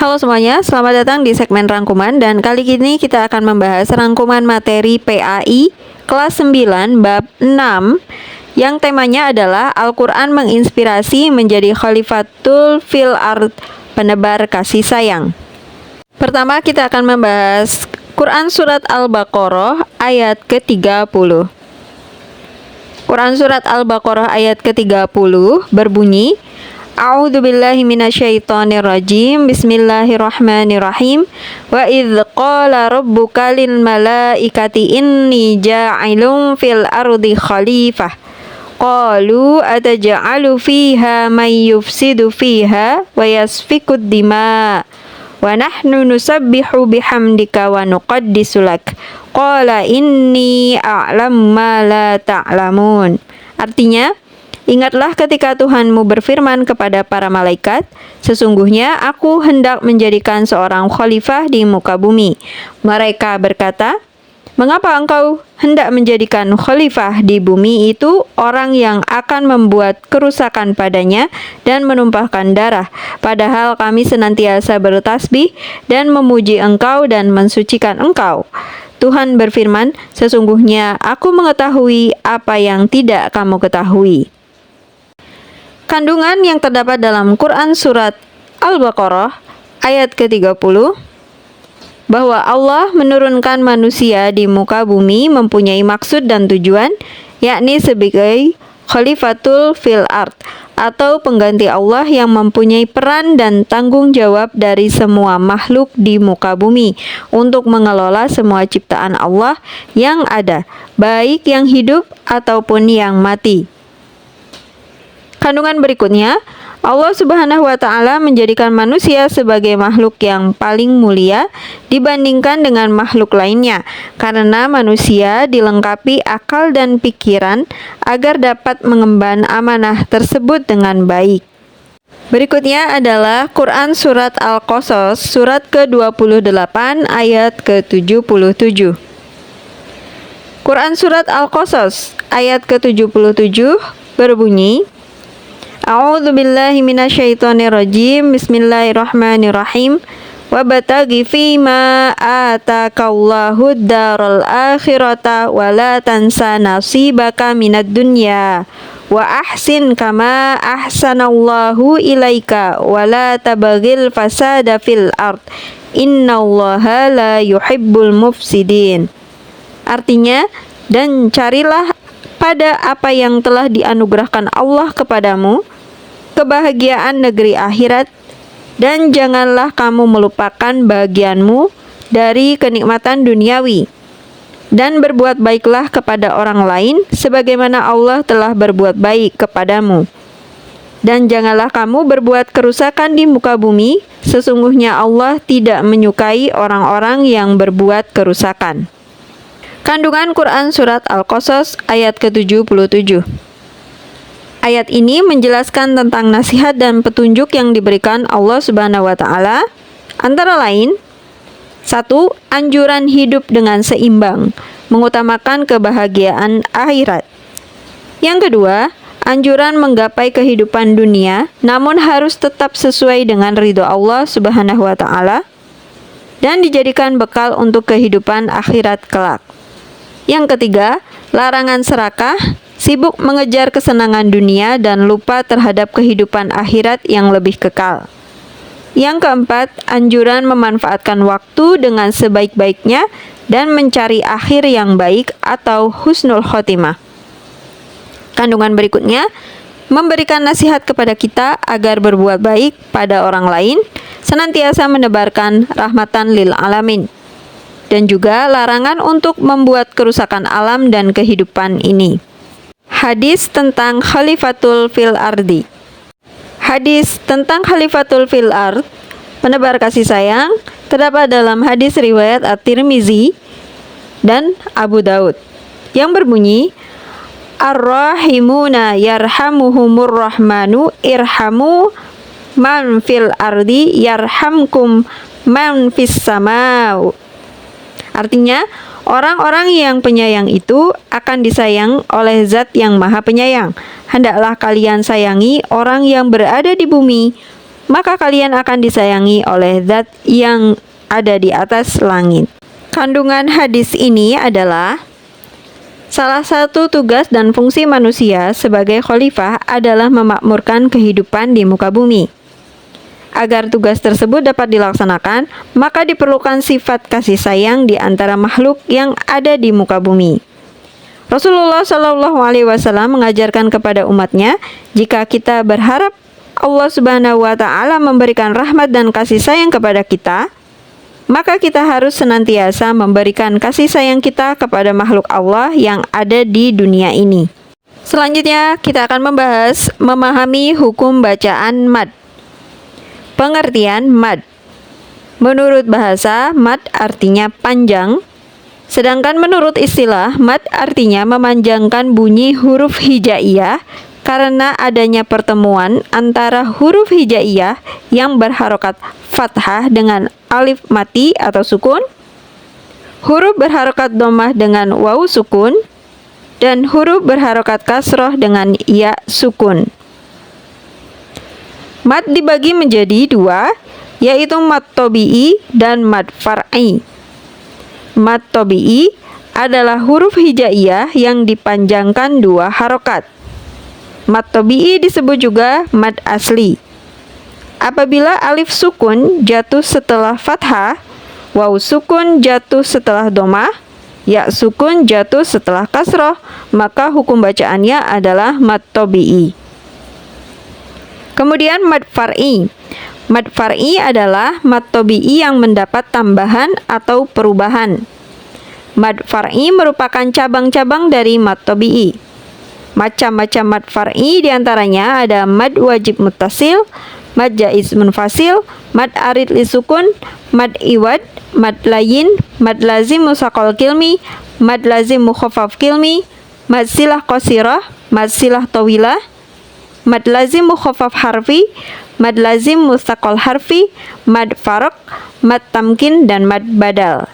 Halo semuanya, selamat datang di segmen rangkuman dan kali ini kita akan membahas rangkuman materi PAI kelas 9 bab 6 yang temanya adalah Al-Quran menginspirasi menjadi khalifatul fil ard, penebar kasih sayang. Pertama kita akan membahas Quran Surat Al-Baqarah ayat ke-30. Quran Surat Al-Baqarah ayat ke-30 berbunyi, A'udzubillahi minasyaitonirrajim. Bismillahirrahmanirrahim. Wa idz qala rabbuka lil malaikati inni ja'ilun fil ardi khalifah. Qalu ataj'alu fiha may yufsidu fiha wa yasfikud dima. Wa nahnu nusabbihu bihamdika wa nuqaddisu lak. Qala inni a'lamu ma la ta'lamun. Artinya, ingatlah ketika Tuhanmu berfirman kepada para malaikat, sesungguhnya aku hendak menjadikan seorang khalifah di muka bumi. Mereka berkata, mengapa engkau hendak menjadikan khalifah di bumi itu orang yang akan membuat kerusakan padanya dan menumpahkan darah, padahal kami senantiasa bertasbih dan memuji engkau dan mensucikan engkau. Tuhan berfirman, sesungguhnya aku mengetahui apa yang tidak kamu ketahui. Kandungan yang terdapat dalam Quran Surat Al-Baqarah ayat ke-30 bahwa Allah menurunkan manusia di muka bumi mempunyai maksud dan tujuan, yakni sebagai khalifatul fil ard atau pengganti Allah yang mempunyai peran dan tanggung jawab dari semua makhluk di muka bumi untuk mengelola semua ciptaan Allah yang ada, baik yang hidup ataupun yang mati. Kandungan berikutnya, Allah Subhanahu wa Ta'ala menjadikan manusia sebagai makhluk yang paling mulia dibandingkan dengan makhluk lainnya, karena manusia dilengkapi akal dan pikiran agar dapat mengemban amanah tersebut dengan baik. Berikutnya adalah Quran Surat Al-Qasas, surat ke-28 ayat ke-77. Quran Surat Al-Qasas ayat ke-77 berbunyi, A'udzubillahi minasyaitonirrajim. Bismillahirrahmanirrahim. Wabtaghi fima atakallahu ad-daral akhirata wa la tansa nasibaka minad dunya wa ahsin kama ahsanallahu ilaika wa la tabaghil fasada fil ard innallaha la yuhibbul mufsidin. Artinya, dan carilah pada apa yang telah dianugerahkan Allah kepadamu, kebahagiaan negeri akhirat, dan janganlah kamu melupakan bagianmu dari kenikmatan duniawi, dan berbuat baiklah kepada orang lain sebagaimana Allah telah berbuat baik kepadamu. Dan janganlah kamu berbuat kerusakan di muka bumi, sesungguhnya Allah tidak menyukai orang-orang yang berbuat kerusakan. Kandungan Quran Surat Al-Qasas ayat ke-77. Ayat ini menjelaskan tentang nasihat dan petunjuk yang diberikan Allah Subhanahu wa Ta'ala, antara lain 1. Anjuran hidup dengan seimbang, mengutamakan kebahagiaan akhirat. Yang kedua, anjuran menggapai kehidupan dunia, namun harus tetap sesuai dengan ridho Allah Subhanahu wa Ta'ala dan dijadikan bekal untuk kehidupan akhirat kelak. Yang ketiga, larangan serakah, sibuk mengejar kesenangan dunia dan lupa terhadap kehidupan akhirat yang lebih kekal. Yang keempat, anjuran memanfaatkan waktu dengan sebaik-baiknya dan mencari akhir yang baik atau husnul khotimah. Kandungan berikutnya, memberikan nasihat kepada kita agar berbuat baik pada orang lain, senantiasa menebarkan rahmatan lil alamin. Dan juga larangan untuk membuat kerusakan alam dan kehidupan ini. Hadis tentang khalifatul fil ardi. Hadis tentang khalifatul fil ard, penebar kasih sayang, terdapat dalam hadis riwayat At-Tirmizi dan Abu Daud yang berbunyi, Ar-rahimuna yarhamuhumur rahmanu irhamu man fil ardi yarhamkum man fis samau. Artinya, orang-orang yang penyayang itu akan disayang oleh Zat yang Maha Penyayang. Hendaklah kalian sayangi orang yang berada di bumi, maka kalian akan disayangi oleh zat yang ada di atas langit. Kandungan hadis ini adalah salah satu tugas dan fungsi manusia sebagai khalifah adalah memakmurkan kehidupan di muka bumi. Agar tugas tersebut dapat dilaksanakan, maka diperlukan sifat kasih sayang di antara makhluk yang ada di muka bumi. Rasulullah Shallallahu Alaihi Wasallam mengajarkan kepada umatnya, jika kita berharap Allah Subhanahu wa Ta'ala memberikan rahmat dan kasih sayang kepada kita, maka kita harus senantiasa memberikan kasih sayang kita kepada makhluk Allah yang ada di dunia ini. Selanjutnya, kita akan membahas memahami hukum bacaan mad. Pengertian mad. Menurut bahasa, mad artinya panjang, sedangkan menurut istilah, mad artinya memanjangkan bunyi huruf hijaiyah karena adanya pertemuan antara huruf hijaiyah yang berharokat fathah dengan alif mati atau sukun, huruf berharokat dhammah dengan wawu sukun, dan huruf berharokat kasroh dengan ya sukun. Mad dibagi menjadi dua, yaitu mad tabi'i dan mad far'i. Mad tabi'i adalah huruf hijaiyah yang dipanjangkan dua harokat. Mad tabi'i disebut juga mad asli. Apabila alif sukun jatuh setelah fathah, wawu sukun jatuh setelah dhammah, ya sukun jatuh setelah kasroh, maka hukum bacaannya adalah mad tabi'i. Kemudian mad far'i. Mad far'i adalah mad tabi'i yang mendapat tambahan atau perubahan. Mad far'i merupakan cabang-cabang dari mad tabi'i. Macam-macam mad far'i diantaranya ada mad wajib muttasil, mad jaiz munfasil, mad arid li sukun, mad iwad, mad layin, mad lazim musaqal kilmi, mad lazim mukhaffaf kilmi, mad silah qasirah, mad silah tawilah, mad lazim mukhaffaf harfi, mad lazim mustaqal harfi, mad farq, mad tamkin, dan mad badal.